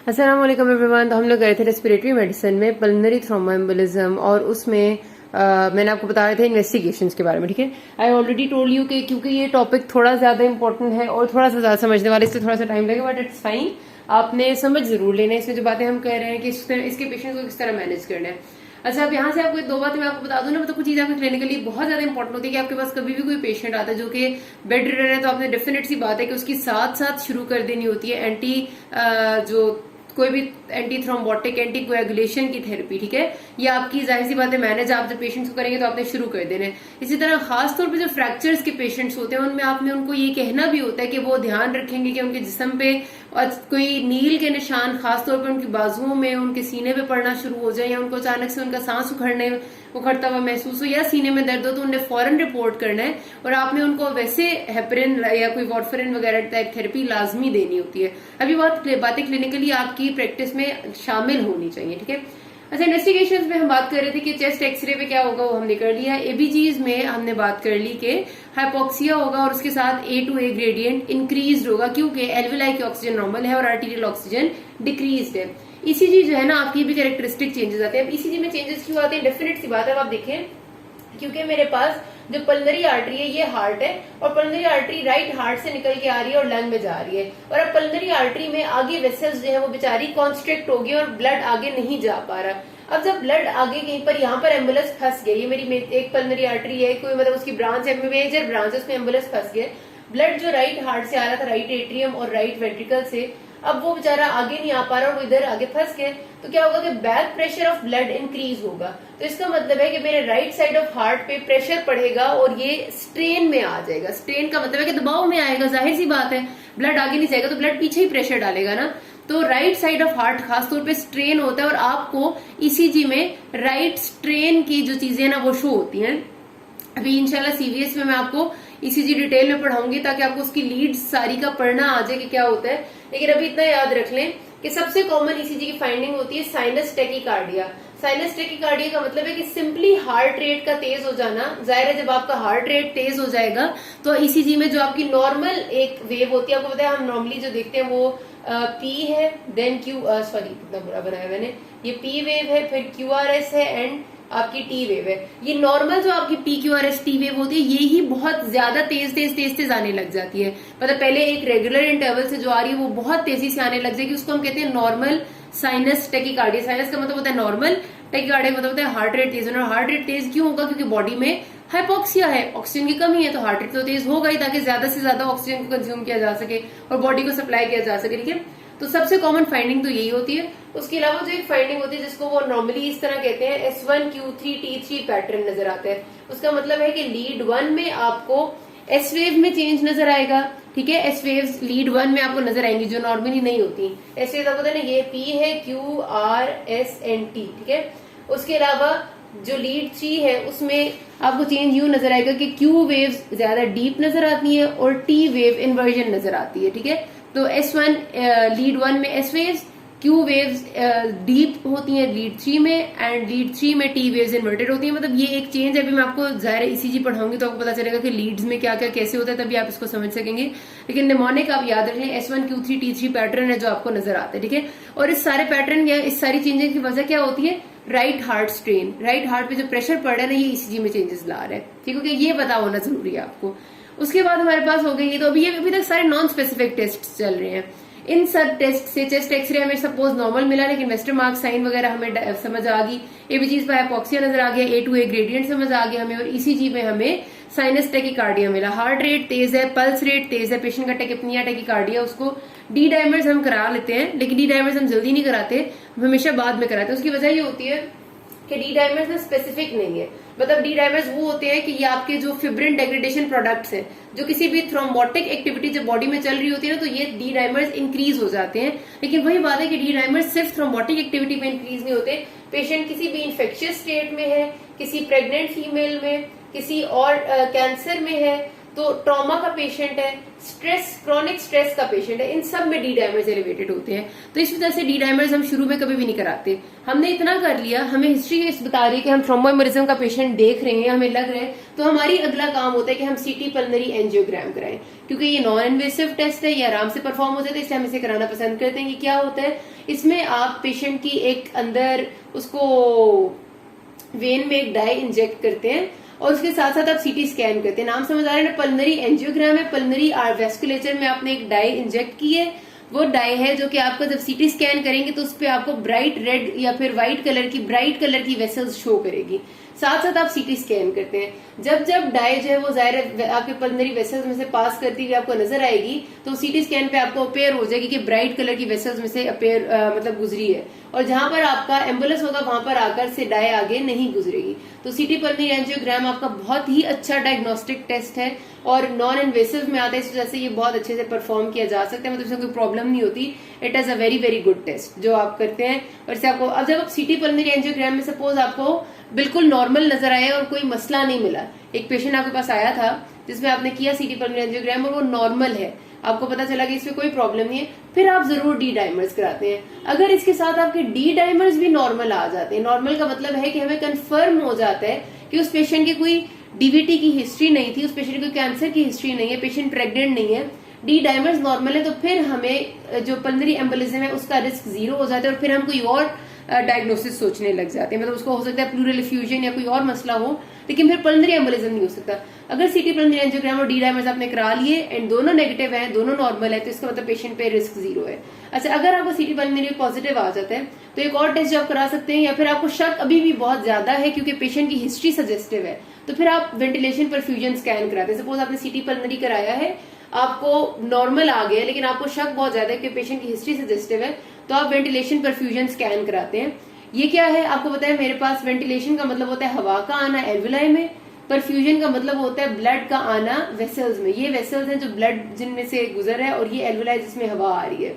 अस्सलाम वालेकुम एवरीवन। तो हम लोग गए थे रेस्पिरेटरी मेडिसिन में पल्मोनरी थ्रोम्बोएम्बोलिज्म और उसमें मैंने आपको बताया था इन्वेस्टिगेशंस के बारे में। ठीक है, आई ऑलरेडी टोल्ड यू कि क्योंकि ये टॉपिक थोड़ा ज्यादा इंपॉर्टेंट है और थोड़ा सा ज्यादा समझने वाले, इससे थोड़ा सा टाइम लगेगा, बट इट्स फाइन। आपने समझ जरूर लेना है इसमें जो बातें हम कह रहे हैं कि इसके पेशेंट को किस तरह मैनेज करना है। अच्छा, अब यहाँ से आपको दो बातें मैं आपको बता दूं ना, मतलब कुछ चीजें आपके क्लिनिकली बहुत ज्यादा इंपॉर्टेंट होती है कि आपके पास कभी भी कोई पेशेंट आता है जो कि बेड रिडन है, तो आपने डेफिनेट सी बात है कि उसकी साथ साथ शुरू कर देनी होती है जो कोई भी एंटी थ्रोम्बोटिक एंटी कोएगुलेशन की थेरेपी। ठीक है, ये आपकी जाहिर सी बात है मैनेज आप जब पेशेंट्स को करेंगे तो आपने शुरू कर देना है। इसी तरह खास तौर पे जो फ्रैक्चर्स के पेशेंट्स होते हैं उनमें आपने उनको ये कहना भी होता है कि वो ध्यान रखेंगे कि उनके जिस्म पे कोई नील के निशान खासतौर पर उनकी बाजुओं में, उनके सीने पे पड़ना शुरू हो जाए, या उनको अचानक से उनका सांस उखड़ता हुआ महसूस हो या सीने में दर्द हो, तो उन्हें फौरन रिपोर्ट करना है और आपने उनको वैसे हेपरिन या कोई वॉरफरिन वगैरह टाइप थेरेपी लाजमी देनी होती है। अभी बातें क्लिनिकली आपकी प्रैक्टिस में शामिल होनी चाहिए। ठीक है, अच्छा, इन्वेस्टिगेशंस में हम बात कर रहे थे कि चेस्ट एक्सरे पे क्या होगा, वो हमने कर लिया। एबीजीज में हमने बात कर ली कि हाइपोक्सिया होगा और उसके साथ A to A gradient increase होगा क्योंकि एल्वेलाई की ऑक्सीजन नॉर्मल है और आर्टीरियल ऑक्सीजन डिक्रीज है। ईसीजी जो है ना, आपकी भी कैरेक्टरिस्टिक चेंजेस आते हैं। अब ईसीजी में चेंजेस क्यों आते हैं, डेफिनेट सी बात है। अब आप देखें, क्योंकि मेरे पास जो पल्मोनरी आर्टरी है ये हार्ट है और पल्मोनरी आर्टरी राइट हार्ट से निकल के आ रही है और लंग में जा रही है, और अब पल्मोनरी आर्टरी में आगे वेसल्स जो है वो बेचारी कॉन्स्ट्रिक्ट होगी और ब्लड आगे नहीं जा पा रहा। अब जब ब्लड आगे कहीं पर, यहाँ पर एम्बुलेंस फंस गई, ये मेरी एक पल्मोनरी आर्टरी है, कोई मतलब उसकी ब्रांच है, मेजर ब्रांच है, उसमें एम्बुलेंस फंस गए, ब्लड जो राइट हार्ट से आ रहा था, राइट एट्रियम और राइट वेंट्रिकल से, अब वो बेचारा आगे नहीं आ पा रहा और वो इधर आगे फंस गए, तो क्या होगा कि back pressure of blood increase होगा। तो इसका मतलब है कि मेरे राइट साइड ऑफ हार्ट पे प्रेशर पड़ेगा और ये स्ट्रेन में आ जाएगा। स्ट्रेन का मतलब है कि दबाव में आएगा, जाहिर सी बात है, ब्लड आगे नहीं जाएगा तो ब्लड पीछे ही प्रेशर डालेगा ना। तो राइट साइड ऑफ हार्ट खासतौर पे स्ट्रेन होता है और आपको ईसीजी में राइट स्ट्रेन की जो चीजें ना वो शो होती हैं। अभी इंशाल्लाह सीवीएस में मैं आपको ईसीजी डिटेल में पढ़ाऊंगी ताकि आपको उसकी लीड्स सारी का पढ़ना आ जाए कि क्या होता है। लेकिन अभी इतना याद रख लें कि सबसे कॉमन ईसीजी की फाइंडिंग होती है साइनस टेकीकार्डिया। साइनस टेकीकार्डिया का मतलब है कि सिंपली हार्ट रेट का तेज हो जाना। जाहिर है, जब आपका हार्ट रेट तेज हो जाएगा तो ईसीजी में जो आपकी नॉर्मल एक वेव होती है, आपको पता है हम नॉर्मली जो देखते हैं वो पी है, देन क्यू, सॉरी इतना बुरा बनाया मैंने, ये पी वेव है, फिर क्यूआरएस है एंड आपकी टी वेव है। ये नॉर्मल जो आपकी P Q R S T wave होती है ये ही बहुत ज्यादा तेज आने लग जाती है। मतलब पहले एक रेगुलर इंटरवल से जो आ रही है वो बहुत तेजी से आने लग जाएगी, उसको हम कहते हैं नॉर्मल साइनस टेकीकार्डिया। साइनस का मतलब होता है नॉर्मल, टेकीकार्डिया मतलब होता है हार्ट रेट तेज होना। हार्ट रेट तेज क्यों होगा, क्योंकि बॉडी में हाइपोक्सिया है, ऑक्सीजन की कमी है, तो हार्ट रेट तो तेज होगा ही ताकि ज्यादा से ज्यादा ऑक्सीजन को कंज्यूम किया जा सके और बॉडी को सप्लाई किया जा सके। ठीक है, तो सबसे कॉमन फाइंडिंग तो यही होती है। उसके अलावा जो एक फाइंडिंग होती है जिसको वो नॉर्मली इस तरह कहते हैं S1Q3T3 पैटर्न नजर आता है। उसका मतलब है कि लीड 1 में आपको एस वेव में चेंज नजर आएगा। ठीक है, एस वेव्स लीड 1 में आपको नजर आएंगी जो नॉर्मली नहीं होती। एस वेव आपको पता है ना, ये P है, QRSNT। ठीक है, उसके अलावा जो लीड 3 है उसमें आपको चेंज यूं नजर आएगा कि Q वेव्स ज्यादा डीप नजर आती है और T वेव इन्वर्जन नजर आती है। ठीक है, तो S1 लीड 1 में S waves, Q waves deep होती हैं लीड 3 में, एंड लीड 3 में टी वेव्स इन्वर्टेड होती हैं। मतलब ये एक चेंज है। अभी मैं आपको जाहिर ईसीजी पढ़ाऊंगी तो आपको पता चलेगा कि लीड्स में क्या क्या कैसे होता है, तभी आप इसको समझ सकेंगे। लेकिन निमोनिक आप याद रख लें, S1Q3T3 पैटर्न है जो आपको नजर आता है। ठीक है, और इस सारे पैटर्न या इस सारी चेंजेस की वजह क्या होती है, right heart strain, right heart पे जो प्रेशर पड़ रहा है ना, ये ईसीजी में चेंजेस ला रहा है। ठीक है, ये पता होना जरूरी है आपको। उसके बाद हमारे पास हो गई, तो अभी तक सारे नॉन स्पेसिफिक टेस्ट चल रहे हैं। इन सब टेस्ट से चेस्ट एक्सरे हमें सपोज नॉर्मल मिला, लेकिन वेस्टर मार्क साइन वगैरह हमें समझ आ गई, एबीजीज पर हाइपोक्सिया नजर आ गया, A to A ग्रेडियंट समझ आ गया हमें, और ईसीजी में हमें साइनस टेकीकार्डिया मिला। हार्ट रेट तेज है, पल्स रेट तेज है, पेशेंट का टेकिपनिया टेकीकार्डिया, उसको डी डायमर्स हम करा लेते हैं, लेकिन डी डायमर्स हम जल्दी नहीं कराते, हम हमेशा बाद में कराते हैं। उसकी वजह ये होती है कि डी डायमर्स में स्पेसिफिक नहीं है। मतलब डी डायमर्स वो होते हैं कि ये आपके जो फिब्रिन डेग्रेडेशन प्रोडक्ट्स हैं, जो किसी भी थ्रोम्बोटिक एक्टिविटी जब बॉडी में चल रही होती है ना, तो ये डी डायमर्स इंक्रीज हो जाते हैं। लेकिन वही बात है कि डी डायमर्स सिर्फ थ्रोम्बोटिक एक्टिविटी में इंक्रीज नहीं होते। पेशेंट किसी भी इंफेक्शियस स्टेट में है, किसी प्रेग्नेंट फीमेल में, किसी और कैंसर में है, तो ट्रॉमा का पेशेंट है, स्ट्रेस, क्रॉनिक स्ट्रेस का पेशेंट है, इन सब में डी डायमर्स एलिवेटेड होते हैं। तो इस वजह से डी डायमर्स हम शुरू में कभी भी नहीं कराते। हमने इतना कर लिया, हमें हिस्ट्री इस बता रही है कि हम थ्रोम्बोएम्बोलिज्म का पेशेंट देख रहे हैं, हमें लग रहा है, तो हमारी अगला काम होता है कि हम सीटी पल्मोनरी एंजियोग्राम कराएं। क्योंकि ये नॉन इन्वेसिव टेस्ट है, ये आराम से परफॉर्म हो जाता है, इसलिए हम इसे कराना पसंद करते हैं। कि क्या होता है इसमें, आप पेशेंट की एक अंदर उसको वेन में एक डाई इंजेक्ट करते हैं और उसके साथ साथ आप सीटी स्कैन करते हैं। नाम समझ आ रहा है ना, पल्मोनरी एंजियोग्राम है, पल्मोनरी वेस्कुलेचर में आपने एक डाई इंजेक्ट की है। वो डाई है जो कि आपको जब सीटी स्कैन करेंगे तो उस पर आपको ब्राइट रेड या फिर व्हाइट कलर की वेसल्स शो करेगी। साथ साथ आप सीटी स्कैन करते हैं। जब जब डाई जो है वो जाहिर आपके पल्मोनरी वेसल्स में से पास करती हुई आपको नजर आएगी, तो सीटी स्कैन पे आपको अपेयर हो जाएगी कि ब्राइट कलर की वेसल्स में से अपेयर मतलब गुजरी है, और जहां पर आपका एम्बुलेंस होगा वहां पर आकर से डाई आगे नहीं गुजरेगी। तो सीटी पल्मोनरी एंजियोग्राम आपका बहुत ही अच्छा डायग्नोस्टिक टेस्ट है और नॉन इन्वेसिव में आता है, इस वजह से ये बहुत अच्छे से परफॉर्म किया जा सकता है, मतलब इसमें कोई प्रॉब्लम नहीं होती। It is a very very good test जो आप करते हैं। और इससे आपको, अब जब आप सीटी पल्मोनरी एंजियोग्राम में सपोज आपको बिल्कुल नॉर्मल नजर आया और कोई मसला नहीं मिला, एक पेशेंट आपके पास आया था जिसमें आपने किया सीटी पल्मोनरी एंजियोग्राम और वो नॉर्मल है, आपको पता चला कि इसमें कोई प्रॉब्लम नहीं है, फिर आप जरूर डी डायमर्स कराते हैं। अगर इसके साथ आपके डी डायमर्स भी नॉर्मल आ जाते हैं, नॉर्मल का मतलब है कि हमें कंफर्म हो जाता है कि उस पेशेंट की कोई डीवीटी की हिस्ट्री नहीं थी, उस पेशेंट की कोई कैंसर की हिस्ट्री नहीं है, पेशेंट प्रेग्नेंट नहीं है, डी डायमर्स नॉर्मल है, तो फिर हमें जो पल्मोनरी एम्बोलिज्म है उसका रिस्क जीरो हो जाता है और फिर हम कोई और डायग्नोसिस सोचने लग जाते हैं। मतलब उसको हो सकता है प्लूरल इफ्यूजन या कोई और मसला हो, लेकिन फिर पल्मोनरी एम्बोलिज्म नहीं हो सकता। अगर सीटी पल्मोनरी एंजियोग्राम और डी डायमर्स आपने करा लिए एंड दोनों नेगेटिव है, दोनों नॉर्मल है, तो इसका मतलब पेशेंट पे रिस्क जीरो है। अच्छा, अगर आपको सीटी पल्मोनरी पॉजिटिव आ जाता है तो एक और टेस्ट जो आप करा सकते हैं, या फिर आपको शक अभी भी बहुत ज्यादा है क्योंकि पेशेंट की हिस्ट्री सजेस्टिव है, तो फिर आप वेंटिलेशन परफ्यूजन स्कैन कराते हैं। सपोज आपने सीटी पल्मोनरी कराया है, आपको नॉर्मल आ गया लेकिन आपको शक बहुत ज्यादा है कि पेशेंट की हिस्ट्री सजेस्टिव है, तो आप वेंटिलेशन परफ्यूजन स्कैन कराते हैं। ये क्या है आपको पता है, मेरे पास वेंटिलेशन का मतलब होता है हवा का आना एल्वुलाई में, परफ्यूजन का मतलब होता है ब्लड का आना वेसल्स में। ये वेसल्स हैं जो ब्लड जिनमें से गुजर है, और ये एल्वुलाई जिसमें हवा आ रही है।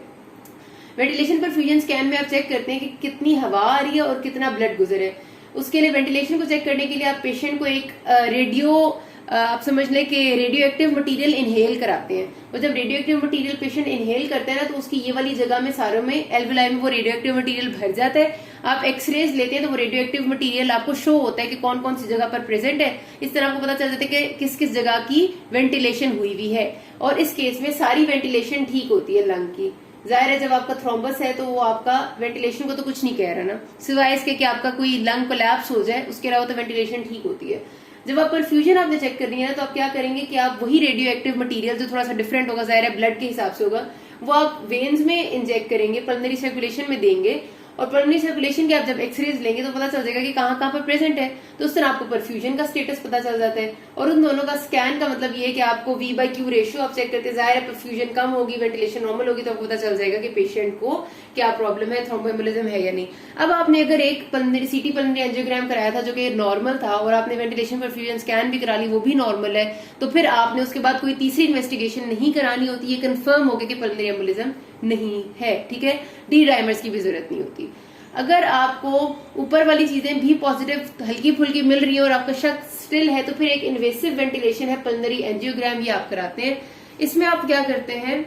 वेंटिलेशन परफ्यूजन स्कैन में आप चेक करते हैं कि कितनी हवा आ रही है और कितना ब्लड गुजर है। उसके लिए वेंटिलेशन को चेक करने के लिए आप पेशेंट को एक आप समझ लें कि रेडियो एक्टिव मटीरियल इनहेल कराते हैं। और जब radio active material patient inhale करते हैं ना, तो उसकी ये वाली जगह में सारों में एल्वुलाई में वो रेडियो एक्टिव मटीरियल भर जाता है। आप एक्सरेज लेते हैं तो वो रेडियो एक्टिव मटीरियल आपको शो होता है कि कौन कौन सी जगह पर प्रेजेंट है। इस तरह आपको पता चल जाता है कि किस किस जगह की वेंटिलेशन हुई हुई है, और इस केस में सारी वेंटिलेशन ठीक होती है लंग की। जाहिर है जब आपका थ्रोम्बस है तो वो आपका वेंटिलेशन को तो कुछ नहीं कह रहा ना, सिवाय इसके कि आपका कोई लंग कोलैप्स हो जाए, उसके अलावा तो वेंटिलेशन ठीक होती है। जब आप परफ्यूजन आपने चेक करनी है ना, तो आप क्या करेंगे कि आप वही रेडियो एक्टिव मटीरियल जो थोड़ा सा डिफरेंट होगा, जाहिर है ब्लड के हिसाब से होगा, वो आप वेन्स में इंजेक्ट करेंगे, पल्मोनरी सर्कुलेशन में देंगे, और पल्मोनरी सर्कुलेशन के आप जब एक्सरेज लेंगे तो पता चल जाएगा कि कहाँ कहाँ पर प्रेजेंट है। तो उस तरह आपको परफ्यूजन का स्टेटस पता चल जाता है। और उन दोनों का स्कैन का मतलब ये है कि आपको V/Q रेशियो आप चेक करते हैं, जाहिर है परफ्यूजन कम होगी, वेंटिलेशन नॉर्मल होगी, तो आपको पता चल जाएगा कि पेशेंट को क्या प्रॉब्लम है, थ्रोम्बोएम्बोलिज्म है या नहीं। अब आपने अगर एक सीटी पल्मोनरी एंजियोग्राम कराया था जो कि नॉर्मल था, और आपने वेंटिलेशन परफ्यूजन स्कैन भी करा ली, वो भी नॉर्मल है, तो फिर आपने उसके बाद कोई तीसरी इन्वेस्टिगेशन नहीं करानी होती। ये कंफर्म हो गया कि पल्मोनरी एम्बोलिज्म नहीं है, ठीक है, डी डायमर्स की भी जरूरत नहीं होती। अगर आपको ऊपर वाली चीजें भी पॉजिटिव हल्की फुल्की मिल रही है और आपका शक स्टिल है, तो फिर एक इन्वेसिव वेंटिलेशन है पल्मोनरी एंजियोग्राम, ये आप कराते हैं। इसमें आप क्या करते हैं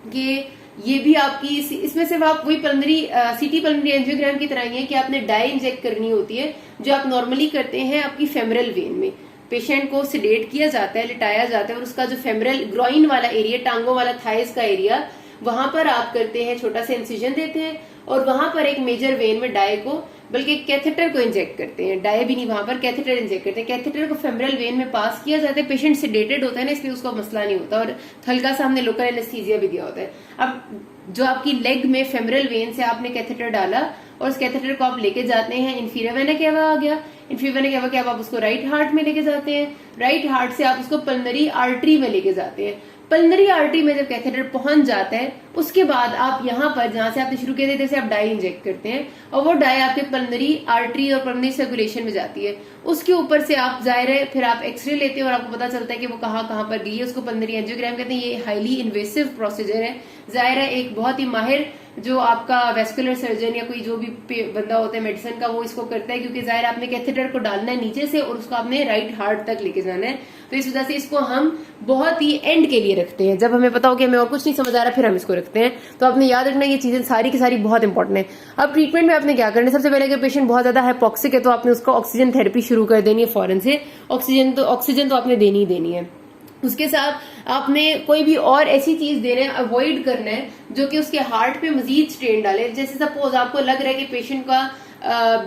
कि ये भी आपकी इसमें सिर्फ आप वही पल्मोनरी सीटी पल्मोनरी एंजियोग्राम की तरह ही है कि आपने डाई इंजेक्ट करनी होती है, जो आप नॉर्मली करते हैं आपकी फेमरल वेन में। पेशेंट को सिडेट किया जाता है, लिटाया जाता है, और उसका जो फेमरल ग्रॉइन वाला एरिया, टांगों वाला थाइस का एरिया, वहां पर आप करते हैं, छोटा सा इंसिजन देते हैं, और वहां पर एक मेजर वेन में डाई को, बल्कि कैथेटर को इंजेक्ट करते हैं, डाई भी नहीं, वहां पर कैथेटर इंजेक्ट करते हैं। कैथेटर को फेमरल वेन में पास किया जाता है, पेशेंट सेडेटेड होता है ना, इसलिए उसका मसला नहीं होता, और हल्का सा हमने लोकल एनेस्थीसिया भी दिया होता है। अब जो आपकी लेग में फेमरल वेन से आपने कैथेटर डाला, और उस कैथेटर को आप लेके जाते हैं, इंफीरियर वेना केवा आ गया, इंफीरियर वेना केवा के आप उसको राइट हार्ट में लेके जाते हैं, राइट हार्ट से आप उसको पल्मोनरी आर्टरी में लेके जाते हैं। पल्मोनरी आर्टरी में जब कैथेटर पहुंच जाता है, उसके बाद आप यहाँ पर जहां से आपने शुरू किया था, आप डाई इंजेक्ट करते हैं, और वो डाई आपके पल्मोनरी आर्टरी और पल्मोनरी सर्कुलेशन में जाती है। उसके ऊपर से आप जाहिर है फिर आप एक्सरे लेते हैं और आपको पता चलता है कि वो कहाँ कहाँ पर गई है, उसको पल्मोनरी एंजियोग्राम कहते हैं। ये हाईली इन्वेसिव प्रोसीजर है, जाहिर है एक बहुत ही माहिर जो आपका वेस्कुलर सर्जन या कोई जो भी बंदा होता है मेडिसिन का, वो इसको करता है, क्योंकि जाहिर आपने कैथेटर को डालना है नीचे से और उसको आपने राइट हार्ट तक लेके जाना है। तो इस वजह से इसको हम बहुत ही एंड के लिए रखते हैं, जब हमें पता हो कि हमें और कुछ नहीं समझ आ रहा फिर हम इसको रखते हैं। तो आपने याद रखना ये चीजें सारी की सारी बहुत इंपॉर्टेंट है। अब ट्रीटमेंट में आपने क्या करना है, सबसे पहले अगर पेशेंट बहुत ज्यादा हाइपोक्सिक है तो आपने उसको ऑक्सीजन थेरेपी शुरू कर देनी है फौरन से। ऑक्सीजन तो आपने देनी ही देनी है। उसके साथ आपने कोई भी और ऐसी चीज देना है, अवॉइड करना है जो कि उसके हार्ट पे मजीद स्ट्रेन डाले। जैसे सपोज आपको लग रहा है कि पेशेंट का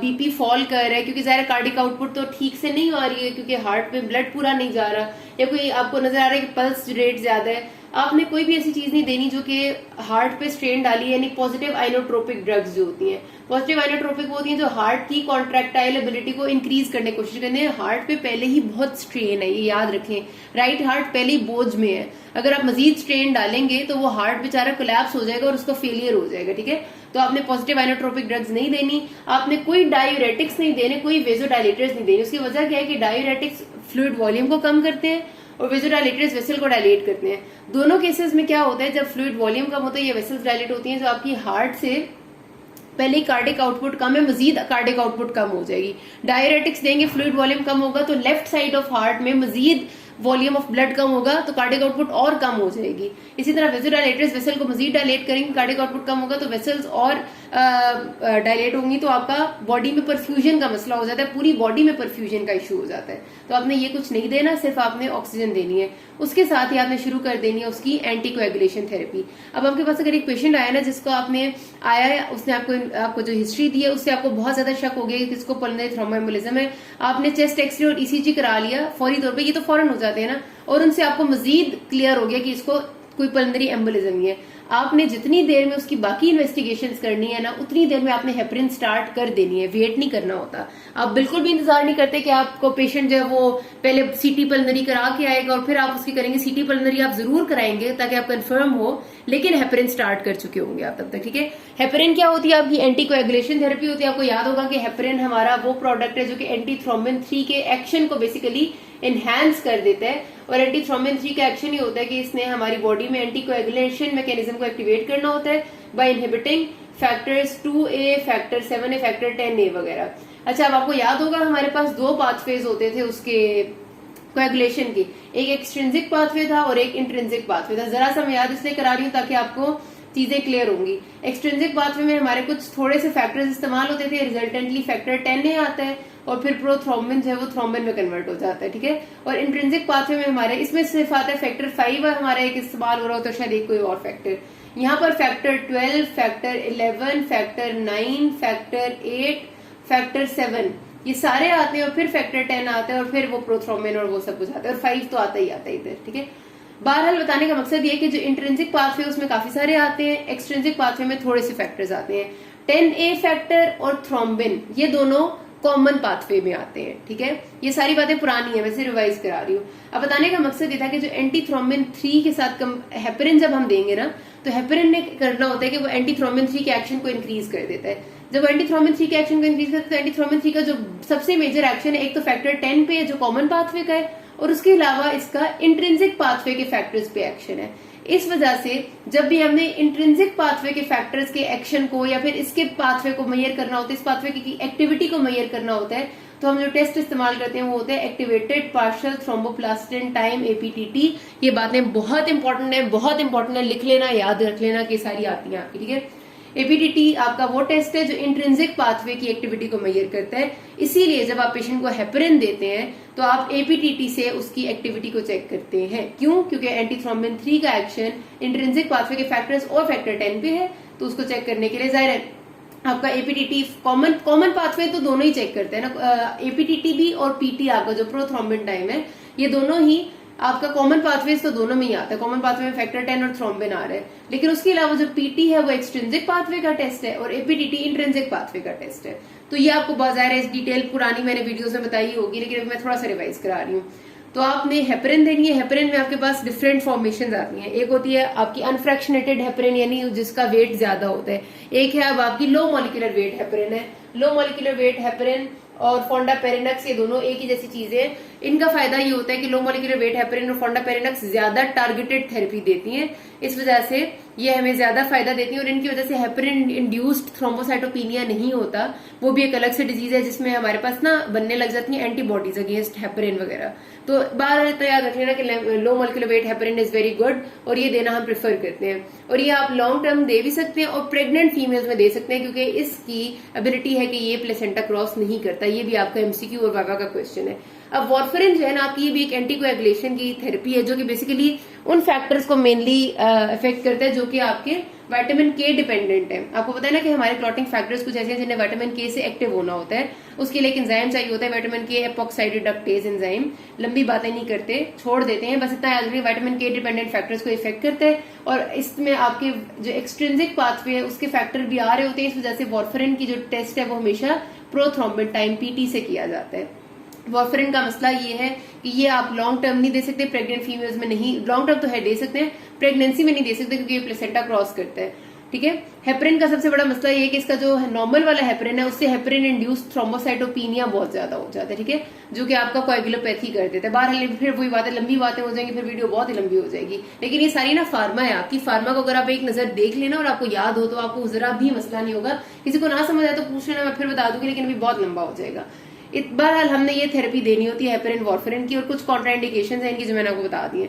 बीपी फॉल कर रहा है, क्योंकि ज़ाहिर कार्डिक आउटपुट तो ठीक से नहीं आ रही है क्योंकि हार्ट में ब्लड पूरा नहीं जा रहा, या कोई आपको नजर आ रहा है कि पल्स रेट ज्यादा है, आपने कोई भी ऐसी चीज नहीं देनी जो कि हार्ट पे स्ट्रेन डाली है। यानी पॉजिटिव आइनोट्रोपिक ड्रग्स जो होती हैं, पॉजिटिव आइनोट्रोपिक होती हैं जो हार्ट की कॉन्ट्रैक्टाइल एबिलिटी को इंक्रीज करने की कोशिश करते हैं। हार्ट पे पहले ही बहुत स्ट्रेन है, ये याद रखें, राइट हार्ट पहले ही बोझ में है। अगर आप मजीद स्ट्रेन डालेंगे तो वो हार्ट बेचारा कोलैप्स हो जाएगा और उसका फेलियर हो जाएगा। ठीक है, तो आपने पॉजिटिव आइनोट्रोपिक ड्रग्स नहीं देनी, आपने कोई डायूरेटिक्स नहीं देने, कोई वेजोडाइलेटर्स नहीं देने। उसकी वजह क्या है कि डायूरेटिक्स फ्लूइड वॉल्यूम को कम करते हैं और वेजोडाइलेटर्स वेसल को डायलेट करते हैं। दोनों केसेस में क्या होता है, जब फ्लूइड वॉल्यूम कम होता है या वेसल्स डायलेट होती हैं, जो आपकी हार्ट से पहले ही कार्डिक आउटपुट कम है, मजीद कार्डिक आउटपुट कम हो जाएगी। डायरेटिक्स देंगे, फ्लूइड वॉल्यूम कम होगा तो लेफ्ट साइड ऑफ हार्ट में मजीद वॉल्यूम ऑफ ब्लड कम होगा तो कार्डिक आउटपुट और कम हो जाएगी। इसी तरह वेसोडाइलेटर्स वेसल को मजीद डायलेट करेंगे, कार्डिक आउटपुट कम होगा तो वेसल्स और डायलेट होंगी, तो आपका बॉडी में परफ्यूजन का मसला हो जाता है, पूरी बॉडी में परफ्यूजन का इशू हो जाता है। तो आपने ये कुछ नहीं देना, सिर्फ आपने ऑक्सीजन देनी है। उसके साथ ही आपने शुरू कर देनी है उसकी एंटीकोएगुलेशन थेरेपी। अब आपके पास अगर एक पेशेंट आया ना जिसको आपने आया है, उसने आपको जो हिस्ट्री दी है उससे आपको बहुत ज्यादा शक हो गया कि किसको पल्मोनरी थ्रोम्बोएम्बोलिज्म है, आपने चेस्ट एक्सरे और ईसीजी करा लिया फौरी तौर पे, ये तो फौरन हो जाते हैं ना, और उनसे आपको मजीद क्लियर हो गया कि इसको कोई पल्मोनरी एम्बोलिज्म ही है। आपने जितनी देर में उसकी बाकी इन्वेस्टिगेशंस करनी है ना, उतनी देर में आपने हेपरिन स्टार्ट कर देनी है, वेट नहीं करना होता। आप बिल्कुल भी इंतजार नहीं करते कि आपको पेशेंट जो है वो पहले सीटी पल्मोनरी करा के आएगा और फिर आप उसकी करेंगे। सीटी पल्मोनरी आप जरूर कराएंगे ताकि आप कंफर्म हो, लेकिन हेपरिन स्टार्ट कर चुके होंगे आप तब तक। ठीक है, हेपरिन क्या होती है, आपकी एंटीकोएगुलेशन थेरेपी होती है। आपको याद होगा कि हेपरिन हमारा वो प्रोडक्ट है जो कि एंटी थ्रोम्बिन 3 के एक्शन को बेसिकली एनहांस कर देता है, और एंटी थ्रोम्बिन 3 का एक्शन ही होता है कि इसने हमारी बॉडी में एंटीकोएगुलेशन मैकेनिज्म को एक्टिवेट करना होता है by inhibiting factors 2A, factor 7A, factor 10A वगैरह। अच्छा, अब आपको याद होगा हमारे पास दो पाथवेज होते थे उसके कोएगुलेशन की, एक एक्सट्रिंसिक पाथवे था और एक इंट्रिंसिक पाथवे था। जरा सा मैं याद इसलिए करा रही हूँ ताकि आपको चीजें क्लियर होंगी। एक्सट्रिंसिक पाथवे में हमारे कुछ थोड़े से फैक्टर्स इस्तेमाल होते थे, रिजल्टेंटली फैक्टर 10A आता है और फिर प्रोथ्रोम्बिन जो है वो थ्रोम्बिन में कन्वर्ट हो जाता है। ठीक है, और इंट्रिंसिक पाथवे में हमारे इसमें सिर्फ आता है फैक्टर 5 हमारा एक इस्तेमाल हो रहा होता है, शायद एक कोई और फैक्टर। यहाँ पर factor 12, factor 11, factor 9, factor 8, factor 7 ये सारे आते हैं और फिर फैक्टर 10 आता है और फिर वो प्रोथ्रोम्बिन और वो सब कुछ आता है, और 5 तो आता ही आता है इधर। ठीक है, बहरहाल बताने का मकसद ये कि जो इंट्रिंसिक पाथवे उसमें काफी सारे आते हैं, एक्सट्रिंसिक पाथवे में थोड़े से फैक्टर्स आते हैं। 10A फैक्टर और थ्रोम्बिन ये दोनों कॉमन पाथवे में आते हैं। ठीक है, ये सारी बातें पुरानी है, वैसे रिवाइज करा रही हूँ। अब बताने का मकसद ये था कि जो एंटी थ्रोम्बिन 3 के साथ हेपरिन जब हम देंगे ना, तो हेपरिन ने करना होता है कि वो एंटी थ्रोम्बिन 3 के एक्शन को इंक्रीज कर देता है। जब एंटी थ्रोम्बिन 3 के एक्शन को इंक्रीज करता है तो एंटी थ्रोम्बिन 3 का जो सबसे मेजर एक्शन है, एक तो फैक्टर 10 पे जो कॉमन पाथवे का है, और उसके अलावा इसका इंट्रिंसिक पाथवे के फैक्टर्स पे एक्शन है। इस वजह से जब भी हमने इंट्रिंसिक पाथवे के फैक्टर्स के एक्शन को या फिर इसके पाथवे को मेजर करना होता है, इस पाथवे की एक्टिविटी को मेजर करना होता है, तो हम जो टेस्ट इस्तेमाल करते हैं वो होता है activated partial thromboplastin time, APTT। ये बातें बहुत इंपॉर्टेंट है, बहुत इंपॉर्टेंट है, लिख लेना, याद रख लेना कि सारी आती हैं आपकी। ठीक है, APTT आपका वो टेस्ट है जो इंट्रिंसिक पाथवे की एक्टिविटी को मेजर करता है। इसीलिए जब आप पेशेंट को हेपरिन देते हैं तो आप APTT से उसकी एक्टिविटी को चेक करते हैं। क्यों? क्योंकि एंटी थ्रोम्बिन 3 का एक्शन इंट्रिंसिक पाथवे के फैक्टर्स और फैक्टर 10 पे है, तो उसको चेक करने के लिए जाहिर है आपका APTT कॉमन पाथवे तो दोनों ही चेक करते हैं ना, APTT भी और PT आपका जो प्रोथ्रोम्बिन टाइम है, ये दोनों ही आपका कॉमन पाथवे तो दोनों में ही आता है। कॉमन पाथवे में फैक्टर 10 और थ्रोम्बिन आ रहा है, लेकिन उसके अलावा जो PT है वो एक्सट्रिंसिक पाथवे का टेस्ट है और APTT इंट्रिंसिक पाथवे का टेस्ट है। तो ये आपको बहुत ज्यादा इस डिटेल पुरानी मैंने वीडियोस में बताई होगी, लेकिन मैं थोड़ा सा रिवाइज करा रही हूँ। तो आपने हेपरिन देनी है। हेपरिन में आपके पास डिफरेंट फॉर्मेशन आती हैं। एक होती है आपकी अनफ्रैक्शनेटेड हेपरिन, यानी जिसका वेट ज्यादा होता है। एक है अब आपकी लो मॉलिक्यूलर वेट हेपरिन है। लो मॉलिक्यूलर वेट हेपरिन और फोंडापेरिनक्स ये दोनों एक ही जैसी चीजें हैं। इनका फायदा ये होता है कि लो मॉलिक्यूलर वेट हेपरिन और फोंडापेरिनक्स ज्यादा टारगेटेड थेरेपी देती हैं, इस वजह से ये हमें ज्यादा फायदा देती है और इनकी वजह से हेपरिन इंड्यूस्ड थ्रोम्बोसाइटोपिनिया नहीं होता। वो भी एक अलग से डिजीज है जिसमें हमारे पास ना बनने लग जाती है एंटीबॉडीज अगेंस्ट हेपरिन वगैरह। तो बार तो याद रख लेना कि low molecular weight heparin is very good और ये देना हम प्रेफर करते हैं, और ये आप लॉन्ग टर्म दे भी सकते हैं और प्रेग्नेंट फीमेल्स में दे सकते हैं क्योंकि इसकी एबिलिटी है कि ये प्लेसेंटा क्रॉस नहीं करता। ये भी आपका एमसीक्यू और वाइवा का क्वेश्चन है। अब वार्फरिन जो है ना आपकी, ये भी एक एंटीकोएगुलेशन की थेरेपी है जो कि बेसिकली उन फैक्टर्स को मेनली अफेक्ट करता है जो कि आपके विटामिन के डिपेंडेंट है। आपको पता है ना कि हमारे क्लॉटिंग फैक्टर्स कुछ ऐसे हैं जिन्हें विटामिन के से एक्टिव होना होता है, उसके लिए एक एंजाइम चाहिए होता है विटामिन के एपॉक्साइड रिडक्टेज एंजाइम। लंबी बातें नहीं करते, छोड़ देते हैं, बस इतना याद रखिए विटामिन के डिपेंडेंट फैक्टर्स को इफेक्ट करते हैं और इसमें आपके जो एक्सट्रिंसिक पाथवे है उसके फैक्टर भी आ रहे होते हैं। इस वजह से वार्फरिन की जो टेस्ट है वो हमेशा प्रोथ्रोम्बिन टाइम पीटी से किया जाता है। वार्फरिन का मसला ये है कि ये आप लॉन्ग टर्म नहीं दे सकते, प्रेग्नेंट फीमेल्स में नहीं, लॉन्ग टर्म तो है दे सकते हैं, प्रेगनेंसी में नहीं दे सकते क्योंकि ये प्लेसेंटा क्रॉस करता है। ठीक है। हेपरिन का सबसे बड़ा मसला ये है कि इसका जो नॉर्मल वाला हेपरिन है उससे हेपरिन इंड्यूस्ड थ्रोम्बोसाइटोपिनिया बहुत ज्यादा हो जाता है। ठीक है, जो कि आपका कोएगुलोपैथी कर देता है। बहरहाल फिर वही बात है, लंबी बातें हो जाएंगी, फिर वीडियो बहुत ही लंबी हो जाएगी। लेकिन ये सारी ना फार्मा है आपकी, फार्मा को अगर आप एक नजर देख लेना और आपको याद हो तो आपको जरा भी मसला नहीं होगा। किसी को ना समझ आए तो पूछ लेना, मैं फिर बता दूंगी, लेकिन अभी बहुत लंबा हो जाएगा। बहरहाल हमने ये थेरेपी देनी होती है हेपरिन वार्फरिन की, और कुछ कॉन्ट्राइंडिकेशन है इनकी जो मैंने आपको बता दी है।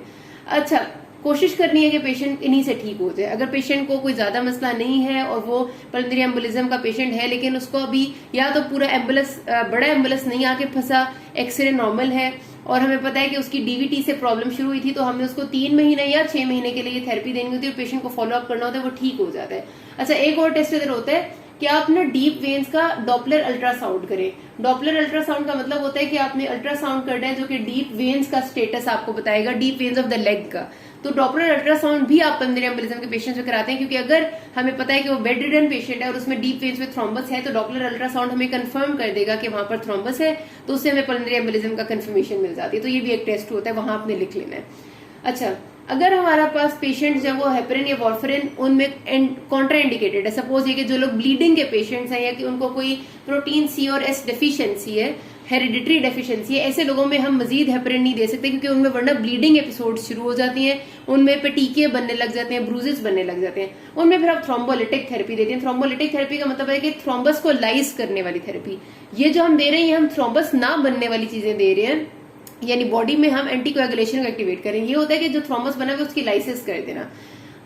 अच्छा, कोशिश करनी है कि पेशेंट इन्हीं से ठीक हो जाए। अगर पेशेंट को कोई ज्यादा मसला नहीं है और वो पल्मोनरी एम्बोलिज्म का पेशेंट है, लेकिन उसको अभी या तो पूरा एम्बुलेंस बड़ा एम्बुलेंस नहीं आके फंसा, एक्सरे नॉर्मल है और हमें पता है कि उसकी डीवीटी से प्रॉब्लम शुरू हुई थी, तो हमें उसको 3 महीने या 6 महीने के लिए थेरेपी देनी होती है और पेशेंट को फॉलो अप करना होता है, वो ठीक हो जाता है। अच्छा, एक और टेस्ट इधर होता है कि आप ना डीप वेन्स का डॉपलर अल्ट्रासाउंड करें। डॉपलर अल्ट्रासाउंड का मतलब होता है कि आपने अल्ट्रासाउंड करना है जो कि डीप वेन्स का स्टेटस आपको बताएगा, deep veins of the leg का। तो डॉपलर अल्ट्रासाउंड भी आप पल्मोनरी एम्बोलिज्म के पेशेंट्स में कराते हैं, क्योंकि अगर हमें पता है कि वो बेड रिडन पेशेंट है और उसमें डीप वेन्स में थ्रोम्बस है, तो डॉपलर अल्ट्रासाउंड हमें कंफर्म कर देगा कि वहां पर थ्रोम्बस है, तो उससे हमें पल्मोनरी एम्बोलिज्म का कंफर्मेशन मिल जाती है। तो ये भी एक टेस्ट होता है, वहां आपने लिख लेना है। अच्छा, अगर हमारा पास पेशेंट जो वो हेपरिन या वार्फरिन उनमें कॉन्ट्रा इंडिकेटेड है, सपोज ये कि जो लोग ब्लीडिंग के पेशेंट्स हैं या कि उनको कोई प्रोटीन सी और एस डेफिशिएंसी है, हेरिडिटरी डेफिशिएंसी है, ऐसे लोगों में हम मजीद हेपरिन नहीं दे सकते, क्योंकि उनमें वरना ब्लीडिंग एपिसोड शुरू हो जाती हैं, उनमें पेटीके बनने लग जाते हैं, ब्रूजेस बनने लग जाते हैं। उनमें फिर आप थ्रोम्बोलिटिक थेरेपी देते हैं। थ्रोम्बोलिटिक थेरेपी का मतलब है कि थ्रोम्बस को लाइज करने वाली थेरेपी। ये जो हम दे रहे हैं, हम थ्रोम्बस ना बनने वाली चीजें दे रहे हैं, यानी बॉडी में हम एंटीकोएगुलेशन को एक्टिवेट करेंगे। ये होता है कि जो थ्रोम्बस बना है उसकी लाइसिस कर देना।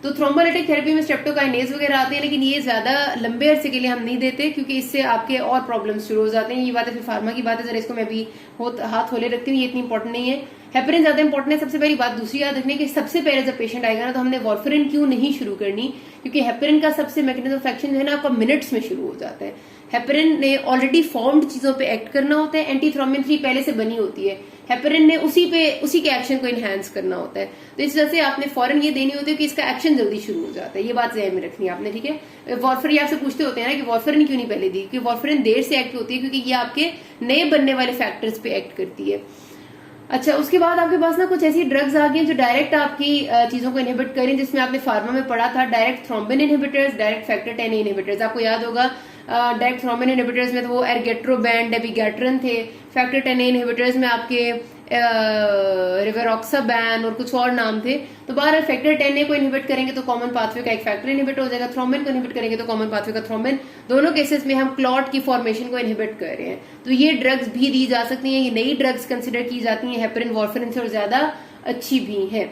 तो थ्रोम्बोलिटिक थेरेपी में स्ट्रेप्टोकाइनेज वगैरह आते हैं, लेकिन ये ज्यादा लंबे अरसे के लिए हम नहीं देते, क्योंकि इससे आपके और प्रॉब्लम्स शुरू हो जाते हैं। ये बात है फिर फार्मा की बात है, जरा इसको मैं भी हाथ होले रखती हूँ, ये इतनी इंपॉर्टेंट नहीं है। हेपरिन ज्यादा इंपॉर्टेंट है। सबसे पहली बात दूसरी याद रखने की, सबसे पहले जब पेशेंट आएगा ना तो हमने वार्फरिन क्यों नहीं शुरू करनी, क्योंकि हेपरिन का सबसे मैकेनिज्म ऑफ एक्शन जो है ना आपका मिनट्स में शुरू हो जाता है। हेपरिन ने ऑलरेडी फॉर्म्ड चीजों पे एक्ट करना होता है, एंटी थ्रोम्बिन 3 पहले से बनी होती है, हेपरिन ने उसी के एक्शन को इनहेंस करना होता है। तो इस वजह से आपने फौरन ये देनी होती है कि इसका एक्शन जल्दी शुरू हो जाता है। ये बात ज़हन में रखनी है आपने, ठीक है। वार्फरिन आपसे पूछते होते हैं ना कि वार्फरिन क्यों नहीं पहले दी, क्योंकि वार्फरिन देर से एक्ट होती है, क्योंकि ये आपके नए बनने वाले फैक्टर्स पे एक्ट करती है। अच्छा, उसके बाद आपके पास ना कुछ ऐसी ड्रग्स आ गई जो डायरेक्ट आपकी चीजों को इनहिबिट करें, जिसमें आपने फार्मा में पढ़ा था direct thrombin inhibitors, direct factor 10 inhibitors. आपको याद होगा डायरेक्ट थ्रोम्बिन इनहिबिटर्स में तो वो एर्गेट्रोबैन, डेबिगैट्रन थे। फैक्टर 10 इनहिबिटर्स में आपके रिवेरोक्साबैन और कुछ और नाम थे। तो बाहर फैक्टर 10 को इनहिबिट करेंगे तो कॉमन पाथवे का एक फैक्टर इनहिबिट हो जाएगा, थ्रोम्बिन को इनहिबिट करेंगे तो कॉमन पाथवे का थ्रोम्बिन। दोनों केसेस में हम क्लॉट की फॉर्मेशन को इनहिबिट कर रहे हैं। तो ये ड्रग्स भी दी जा सकती हैं, ये नई ड्रग्स कंसिडर की जाती हैं, हेपरिन वार्फरिन से और ज्यादा अच्छी भी हैं।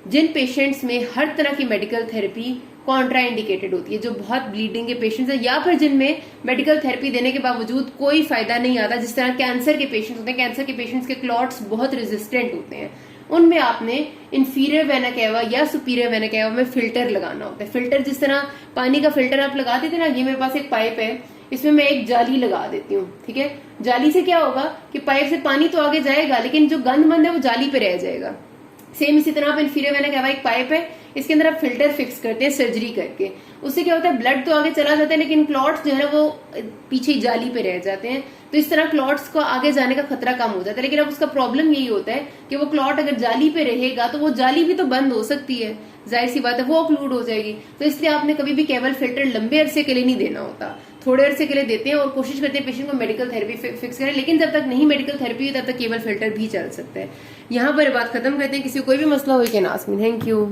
जिन पेशेंट्स में हर तरह की मेडिकल थेरेपी कॉन्ट्रा इंडिकेटेड होती है, जो बहुत ब्लीडिंग के पेशेंट्स हैं या फिर जिनमें मेडिकल थेरेपी देने के बावजूद कोई फायदा नहीं आता, जिस तरह कैंसर के पेशेंट्स होते हैं, कैंसर के पेशेंट्स के क्लॉट्स बहुत रेजिस्टेंट होते हैं, उनमें आपने इंफीरियर वेना कैवा या सुपीरियर वेना कैवा में फिल्टर लगाना होता है। फिल्टर जिस तरह पानी का फिल्टर आप लगा देते ना, ये मेरे पास एक पाइप है, इसमें मैं एक जाली लगा देती हूँ, ठीक है। जाली से क्या होगा कि पाइप से पानी तो आगे जाएगा, लेकिन जो गंद मंद है वो जाली पे रह जाएगा। सेम इसी तरह आप इंफीरियर वेना कैवा एक पाइप है, इसके अंदर आप फिल्टर फिक्स करते हैं सर्जरी करके। उससे क्या होता है, ब्लड तो आगे चला जाता है लेकिन क्लॉट्स जो है ना वो पीछे जाली पे रह जाते हैं। तो इस तरह क्लॉट्स को आगे जाने का खतरा कम हो जाता है। लेकिन अब उसका प्रॉब्लम यही होता है कि वो क्लॉट अगर जाली पे रहेगा तो वो जाली भी तो बंद हो सकती है, जाहिर सी बात है वो ऑक्लूड हो जाएगी। तो इसलिए आपने कभी भी केबल फिल्टर लंबे अरसे के लिए नहीं देना होता, थोड़े अरसे के लिए देते हैं और कोशिश करते हैं पेशेंट को मेडिकल थेरेपी फिक्स करें। लेकिन जब तक नहीं मेडिकल थेरेपी तब तक केबल फिल्टर भी चल सकता है। यहाँ पर बात खत्म करते हैं। किसी को कोई भी मसला हो can ask me. Thank you.